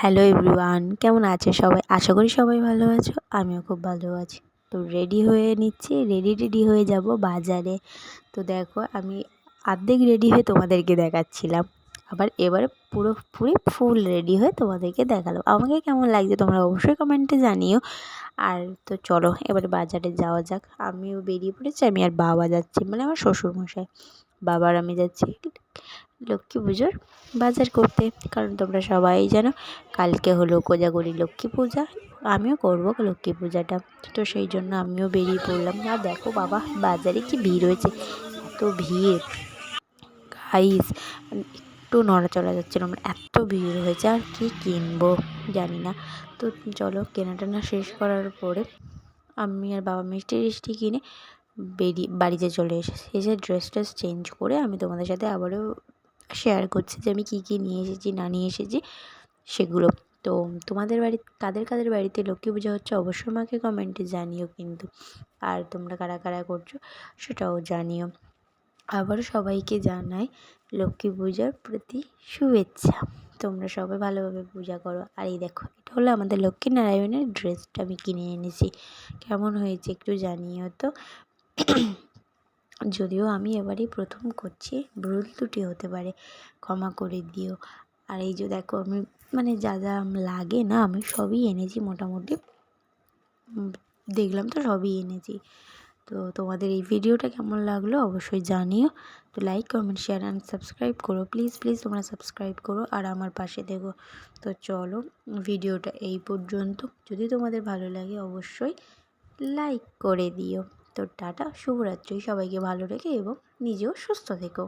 Hello everyone, কেমন আছে সবাই? আশা করি সবাই ভালো আছো। আমিও খুব ভালো আছি। তো রেডি হয়ে নিচ্ছি, রেডি হয়ে যাব বাজারে। তো দেখো আমি অর্ধেক রেডি হয়ে তোমাদেরকে দেখাচ্ছিলাম, আবার এবারে পুরোপুরি ফুল রেডি হয়ে তোমাদেরকে দেখালাম। আমাকে কেমন লাগছে তোমরা অবশ্যই কমেন্টে জানিও। আর তো চলো এবারে বাজারে যাওয়া যাক। আমিও বেরিয়ে পড়েছি, আমি আর বাবা যাচ্ছি, মানে আমার শ্বশুরমশাই। বাবা আর আমি যাচ্ছি লক্ষ্মী পুজোর বাজার করতে। কারণ তোমরা সবাই জানো কালকে হলো কোজাগরী লক্ষ্মী পূজা, আমিও করবো লক্ষ্মী পূজাটা। তো সেই জন্য আমিও বেরিয়ে পড়লাম। আর দেখো বাবা বাজারে কি ভিড় হয়েছে, এত ভিড় গাইস, মানে একটু নড়াচড়া যাচ্ছে না, মানে এত ভিড় হয়েছে। আর কি কিনবো জানি না। তো চলো কেনাটেনা শেষ করার পরে আমি আর বাবা মিষ্টি টিষ্টি কিনে বাড়িতে চলে এসেছি। এসে ড্রেস চেঞ্জ করে আমি তোমাদের সাথে আবারও শেয়ার করছি যে আমি কী কী নিয়ে এসেছি না নিয়ে এসেছি সেগুলো। তো তোমাদের কাদের কাদের বাড়িতে লক্ষ্মী পূজা হচ্ছে অবশ্যই আমাকে কমেন্টে জানিও কিন্তু। আর তোমরা কারা কারা করছো সেটাও জানিও। আবারও সবাইকে জানাই লক্ষ্মী পূজার প্রতি শুভেচ্ছা। তোমরা সবাই ভালোভাবে পূজা করো। আর এই দেখো এটা হলো আমাদের লক্ষ্মীনারায়ণের ড্রেসটা আমি কিনে এনেছি। কেমন হয়েছে একটু জানিও তো। যদিও আমি এবারই প্রথম করছি, ভুল ত্রুটি হতে পারে, ক্ষমা করে দিও। আর এই যে দেখো আমি মানে যা যা লাগে না আমি সবই এনেছি মোটামুটি, দেখলাম তো সবই এনেছি। তো তোমাদের এই ভিডিওটা কেমন লাগলো অবশ্যই জানিও। তো like comment share and subscribe করো, প্লিজ প্লিজ তোমরা সাবস্ক্রাইব করো আর আমার পাশে দেখো। তো চলো ভিডিওটা এই পর্যন্ত। যদি তোমাদের ভালো লাগে অবশ্যই লাইক করে দিও। তো টাটা, শুভরাত্রি, সবাইকে ভালো রেখে এবং নিজেও সুস্থ থেকো।